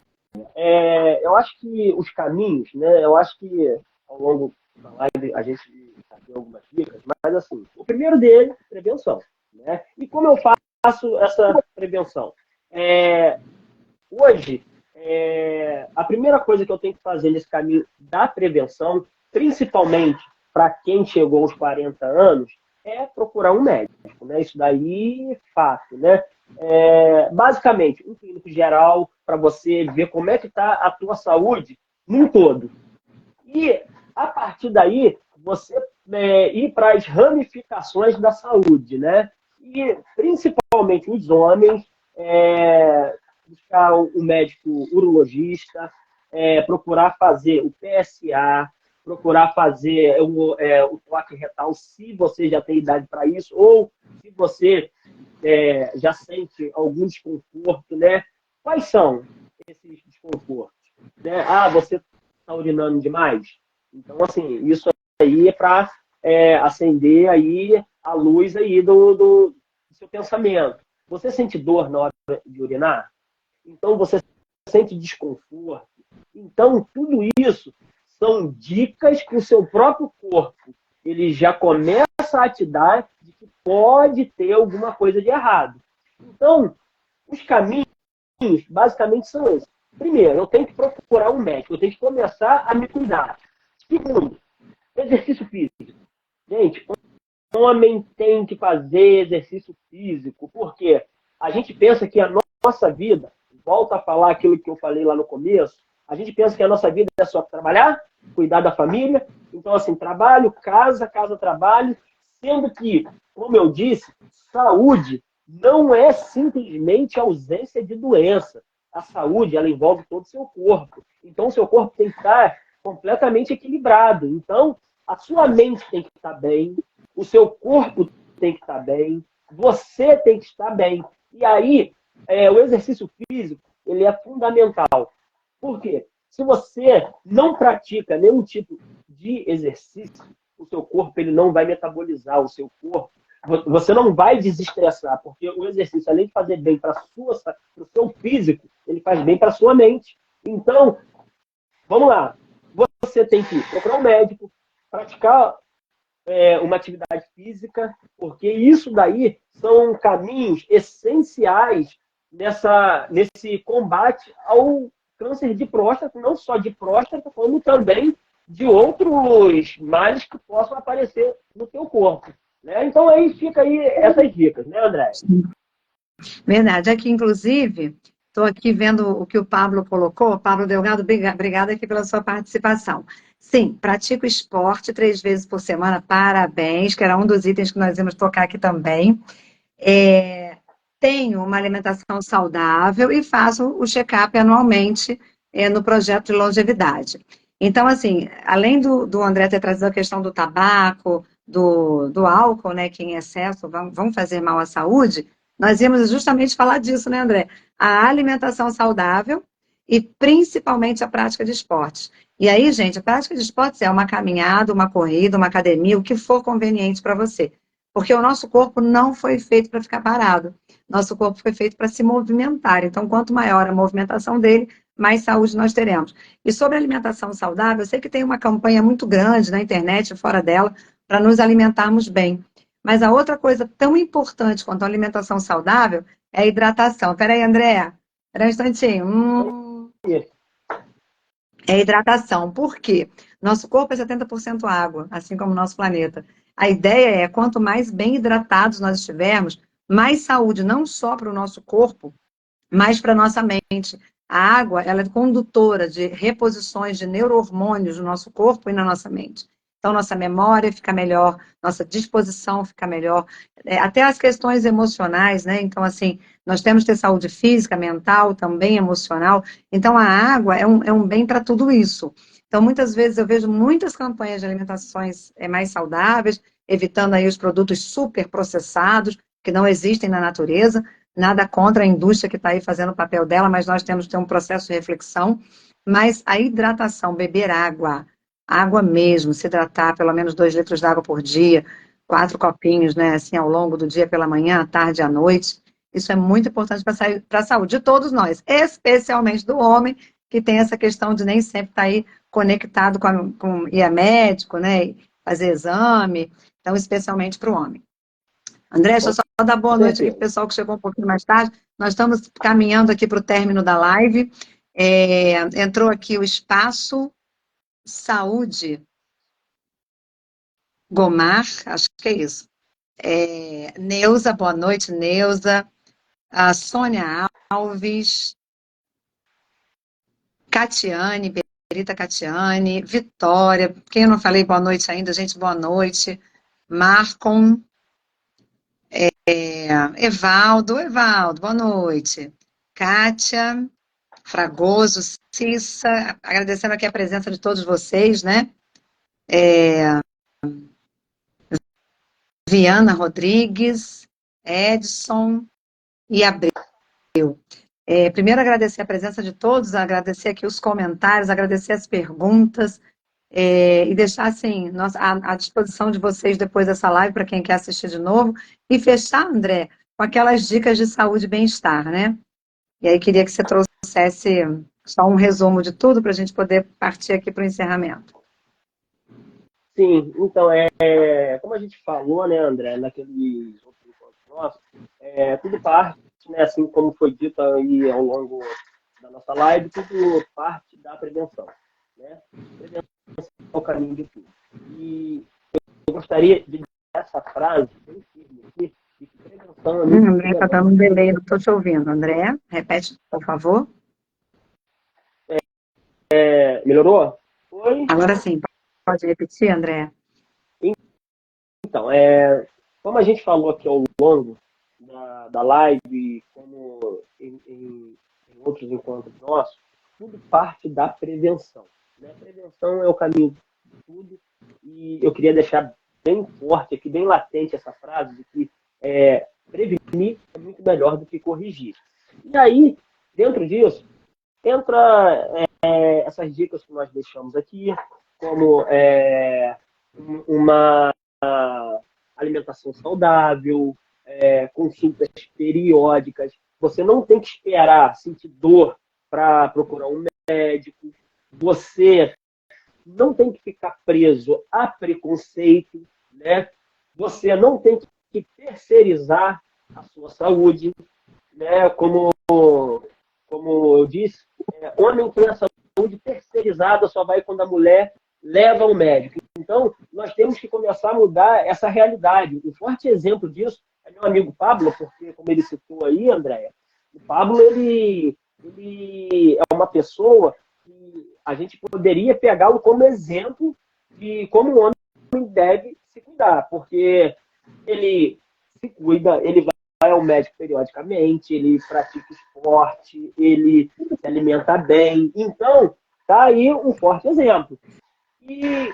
eu acho que os caminhos, né? Eu acho que ao longo da live a gente deu algumas dicas, mas assim, o primeiro dele, prevenção, né? E como eu faço essa prevenção? Hoje, a primeira coisa que eu tenho que fazer nesse caminho da prevenção, principalmente para quem chegou aos 40 anos, é procurar um médico, né? Isso daí, fato, né? Basicamente, um clínico geral para você ver como é que está a tua saúde num todo. E, a partir daí, você ir para as ramificações da saúde, né? E, principalmente os homens, buscar o médico urologista, procurar fazer o PSA, procurar fazer o toque retal, se você já tem idade para isso, ou se você já sente algum desconforto, né? Quais são esses desconfortos? Né? Você está urinando demais? Então, assim, isso aí é para acender aí a luz aí do seu pensamento. Você sente dor na hora de urinar? Então, você sente desconforto? Então, tudo isso são dicas que o seu próprio corpo ele já começa a te dar de que pode ter alguma coisa de errado. Então, os caminhos basicamente são esses. Primeiro, eu tenho que procurar um médico, eu tenho que começar a me cuidar. Segundo, exercício físico. Gente, homem tem que fazer exercício físico, porque a gente pensa que a nossa vida, volta a falar aquilo que eu falei lá no começo, a gente pensa que a nossa vida é só trabalhar, cuidar da família, então assim, trabalho, casa, casa, trabalho, sendo que, como eu disse, saúde não é simplesmente ausência de doença. A saúde, ela envolve todo o seu corpo. Então, o seu corpo tem que estar completamente equilibrado. Então, a sua mente tem que estar bem, o seu corpo tem que estar bem, você tem que estar bem. E aí, o exercício físico, ele é fundamental. Por quê? Se você não pratica nenhum tipo de exercício, o seu corpo ele não vai metabolizar, o seu corpo você não vai desestressar, porque o exercício, além de fazer bem para o seu físico, ele faz bem para a sua mente. Então, vamos lá. Você tem que procurar um médico, praticar uma atividade física, porque isso daí são caminhos essenciais nesse combate ao câncer de próstata, não só de próstata, como também de outros males que possam aparecer no teu corpo. Né? Então aí fica aí essas dicas, né, André? Verdade. Aqui, inclusive, estou aqui vendo o que o Pablo colocou. Pablo Delgado, obrigada aqui pela sua participação. Sim, pratico esporte 3 vezes por semana, parabéns, que era um dos itens que nós íamos tocar aqui também. Tenho uma alimentação saudável e faço o check-up anualmente no projeto de longevidade. Então, assim, além do André ter trazido a questão do tabaco, do álcool, né, que em excesso vão fazer mal à saúde, nós íamos justamente falar disso, né, André? A alimentação saudável e principalmente a prática de esportes. E aí, gente, a prática de esportes é uma caminhada, uma corrida, uma academia, o que for conveniente para você. Porque o nosso corpo não foi feito para ficar parado. Nosso corpo foi feito para se movimentar. Então, quanto maior a movimentação dele, mais saúde nós teremos. E sobre alimentação saudável, eu sei que tem uma campanha muito grande na internet, fora dela, para nos alimentarmos bem. Mas a outra coisa tão importante quanto a alimentação saudável é a hidratação. Peraí, André, espera um instantinho. É a hidratação. Por quê? Nosso corpo é 70% água, assim como o nosso planeta. A ideia é, quanto mais bem hidratados nós estivermos, mais saúde, não só para o nosso corpo, mas para a nossa mente. A água, ela é condutora de reposições de neurohormônios no nosso corpo e na nossa mente. Então, nossa memória fica melhor, nossa disposição fica melhor, até as questões emocionais, né? Então, assim, nós temos que ter saúde física, mental, também emocional. Então, a água é um bem para tudo isso. Então, muitas vezes eu vejo muitas campanhas de alimentações mais saudáveis, evitando aí os produtos super processados, que não existem na natureza. Nada contra a indústria que está aí fazendo o papel dela, mas nós temos que ter um processo de reflexão. Mas a hidratação, beber água, água mesmo, se hidratar, pelo menos 2 litros de água por dia, 4 copinhos, né, assim, ao longo do dia, pela manhã, à tarde, à noite. Isso é muito importante para a saúde de todos nós, especialmente do homem, que tem essa questão de nem sempre estar aí conectado com ir a médico, né, fazer exame, então, especialmente para o homem. André, deixa eu só dar boa noite aqui para o pessoal que chegou um pouquinho mais tarde. Nós estamos caminhando aqui para o término da live. Entrou aqui o Espaço Saúde Gomar, acho que é isso. Neuza, boa noite, Neuza. A Sônia Alves. Catiane, Berita Catiane. Vitória. Quem eu não falei boa noite ainda, gente, boa noite. Marcon. Evaldo, boa noite. Kátia, Fragoso, Cissa, agradecendo aqui a presença de todos vocês, né? Viana Rodrigues, Edson e Abreu. Primeiro, agradecer a presença de todos, agradecer aqui os comentários, agradecer as perguntas, e deixar, assim, à disposição de vocês depois dessa live, para quem quer assistir de novo, e fechar, André, com aquelas dicas de saúde e bem-estar, né? E aí, queria que você trouxesse só um resumo de tudo, para a gente poder partir aqui para o encerramento. Sim, então, como a gente falou, né, André, naquele outro encontro nosso, tudo parte, né, assim como foi dito aí ao longo da nossa live, tudo parte da prevenção, né? Prevenção é o caminho de tudo. E eu gostaria de dizer essa frase bem firme aqui, de que prevenção é muito André, está dando um delay, não estou te ouvindo. André, repete, por favor. Melhorou? Oi? Agora sim, pode repetir, André? Então, como a gente falou aqui ao longo da live, como em outros encontros nossos, tudo parte da prevenção, né? Prevenção é o caminho de tudo, e eu queria deixar bem forte aqui, bem latente essa frase de que prevenir é muito melhor do que corrigir. E aí, dentro disso, entra essas dicas que nós deixamos aqui, como uma alimentação saudável, consultas periódicas. Você não tem que esperar sentir dor para procurar um médico. Você não tem que ficar preso a preconceito, né? Você não tem que terceirizar a sua saúde, né? Como eu disse, homem tem a saúde terceirizada, só vai quando a mulher leva ao médico. Então, nós temos que começar a mudar essa realidade. Um forte exemplo disso é meu amigo Pablo, porque, como ele citou aí, Andréia, o Pablo, ele é uma pessoa que a gente poderia pegá-lo como exemplo de como um homem deve se cuidar, porque ele se cuida, ele vai ao médico periodicamente, ele pratica esporte, ele se alimenta bem. Então, tá aí um forte exemplo. E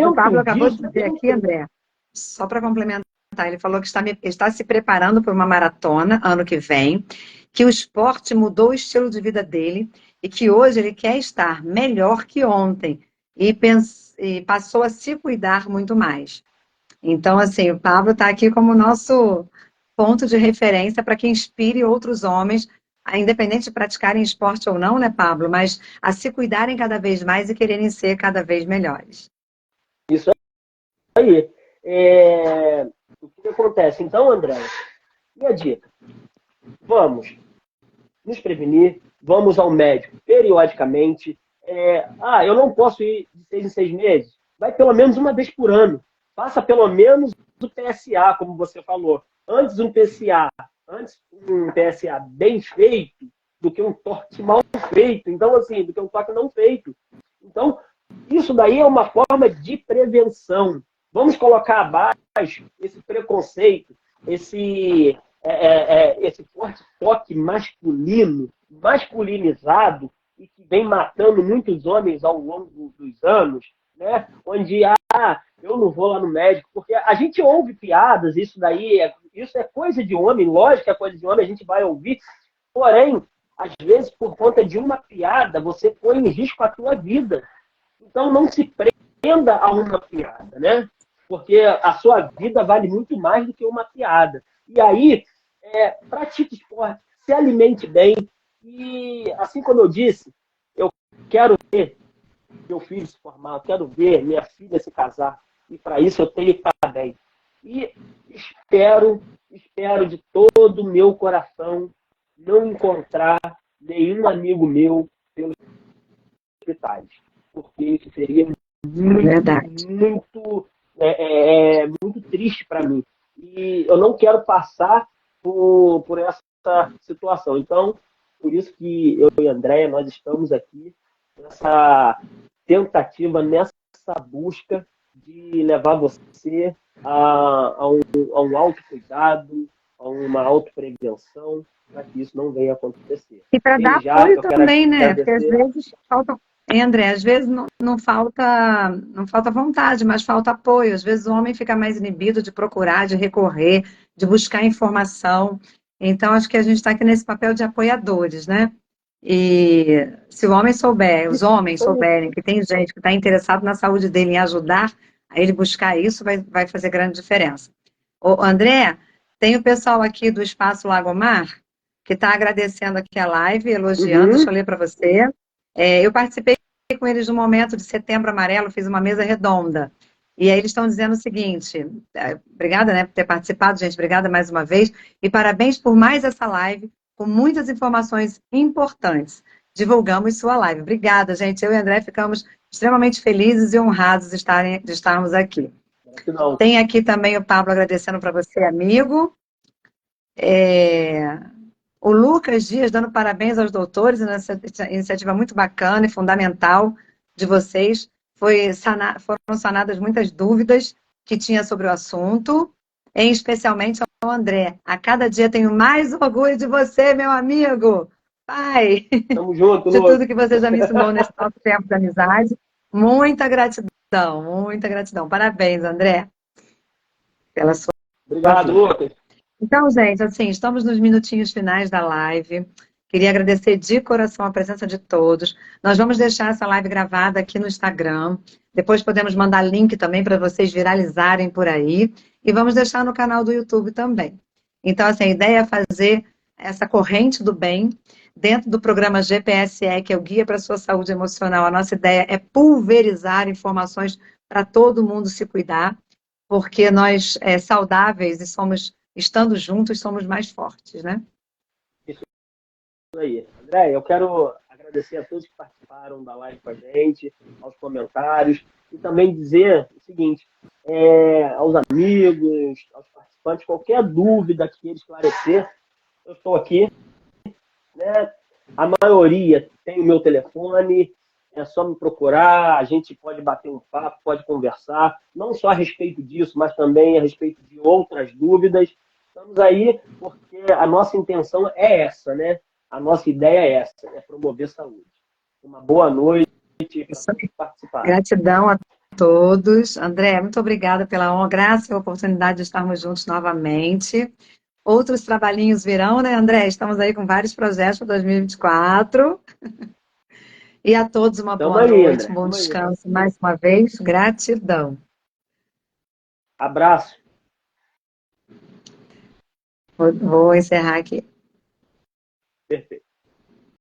o Pablo acabou de dizer aqui, André, só para complementar tá? Ele falou que está se preparando para uma maratona ano que vem, que o esporte mudou o estilo de vida dele e que hoje ele quer estar melhor que ontem e passou a se cuidar muito mais. Então, assim, o Pablo está aqui como nosso ponto de referência para que inspire outros homens, independente de praticarem esporte ou não, né, Pablo? Mas a se cuidarem cada vez mais e quererem ser cada vez melhores. Isso aí. O que acontece? Então, André, minha dica, vamos nos prevenir, vamos ao médico periodicamente. Eu não posso ir de 6 em 6 meses. Vai pelo menos uma vez por ano. Faça pelo menos o PSA, como você falou. Antes um PSA bem feito do que um toque mal feito. Então, assim, do que um toque não feito. Então, isso daí é uma forma de prevenção. Vamos colocar abaixo esse preconceito, esse forte toque masculinizado, e que vem matando muitos homens ao longo dos anos, né? Onde, eu não vou lá no médico, porque a gente ouve piadas, isso é coisa de homem, lógico que é coisa de homem, a gente vai ouvir, porém, às vezes, por conta de uma piada, você põe em risco a tua vida. Então, não se prenda a uma piada, né? Porque a sua vida vale muito mais do que uma piada. E aí, pratique esporte, se alimente bem. E, assim como eu disse, eu quero ver meu filho se formar, eu quero ver minha filha se casar. E para isso eu tenho que estar bem. E espero de todo o meu coração não encontrar nenhum amigo meu pelos hospitais. Porque isso seria muito triste para mim. E eu não quero passar por essa situação. Então, por isso que eu e a Andréia, nós estamos aqui nessa tentativa, nessa busca de levar você a um autocuidado, a uma autoprevenção, para que isso não venha a acontecer. E para dar apoio também, né? Porque às vezes falta. André, às vezes não falta vontade, mas falta apoio. Às vezes o homem fica mais inibido de procurar, de recorrer, de buscar informação. Então, acho que a gente está aqui nesse papel de apoiadores, né? E se o homem souber, os homens souberem que tem gente que está interessado na saúde dele, em ajudar a ele buscar isso, vai fazer grande diferença. Ô, André, tem o pessoal aqui do Espaço Lagomar que está agradecendo aqui a live, elogiando, deixa eu ler para você. Eu participei com eles no momento de Setembro Amarelo, fiz uma mesa redonda. E aí eles estão dizendo o seguinte, obrigada, né, por ter participado, gente, obrigada mais uma vez, e parabéns por mais essa live, com muitas informações importantes. Divulgamos sua live. Obrigada, gente. Eu e André ficamos extremamente felizes e honrados de estarmos aqui. Não. Tem aqui também o Pablo agradecendo para você, amigo. O Lucas Dias dando parabéns aos doutores, nessa iniciativa muito bacana e fundamental de vocês. Foram sanadas muitas dúvidas que tinha sobre o assunto, especialmente ao André. A cada dia tenho mais orgulho de você, meu amigo. Pai, Tamo junto, de tudo que você já me ensinou nesse nosso tempo de amizade. Muita gratidão, muita gratidão. Parabéns, André, pela sua Obrigado, Lucas. Então, gente, assim, estamos nos minutinhos finais da live. Queria agradecer de coração a presença de todos. Nós vamos deixar essa live gravada aqui no Instagram. Depois podemos mandar link também para vocês viralizarem por aí. E vamos deixar no canal do YouTube também. Então, assim, a ideia é fazer essa corrente do bem dentro do programa GPSE, que é o Guia para a Sua Saúde Emocional. A nossa ideia é pulverizar informações para todo mundo se cuidar, porque nós, saudáveis e estando juntos, somos mais fortes, né? Isso aí. André, eu quero agradecer a todos que participaram da live com a gente, aos comentários, e também dizer o seguinte, aos amigos, aos participantes, qualquer dúvida que queira esclarecer, eu estou aqui, né? A maioria tem o meu telefone, é só me procurar, a gente pode bater um papo, pode conversar, não só a respeito disso, mas também a respeito de outras dúvidas. Estamos aí porque a nossa intenção é essa, né? A nossa ideia é essa, é promover saúde. Uma boa noite para todos que participaram. Gratidão a todos. André, muito obrigada pela honra, graça e oportunidade de estarmos juntos novamente. Outros trabalhinhos virão, né, André? Estamos aí com vários projetos para 2024. E a todos uma Tamo boa aí, noite, um André. bom descanso mais uma vez. Gratidão. Abraço. Vou encerrar aqui. Perfeito.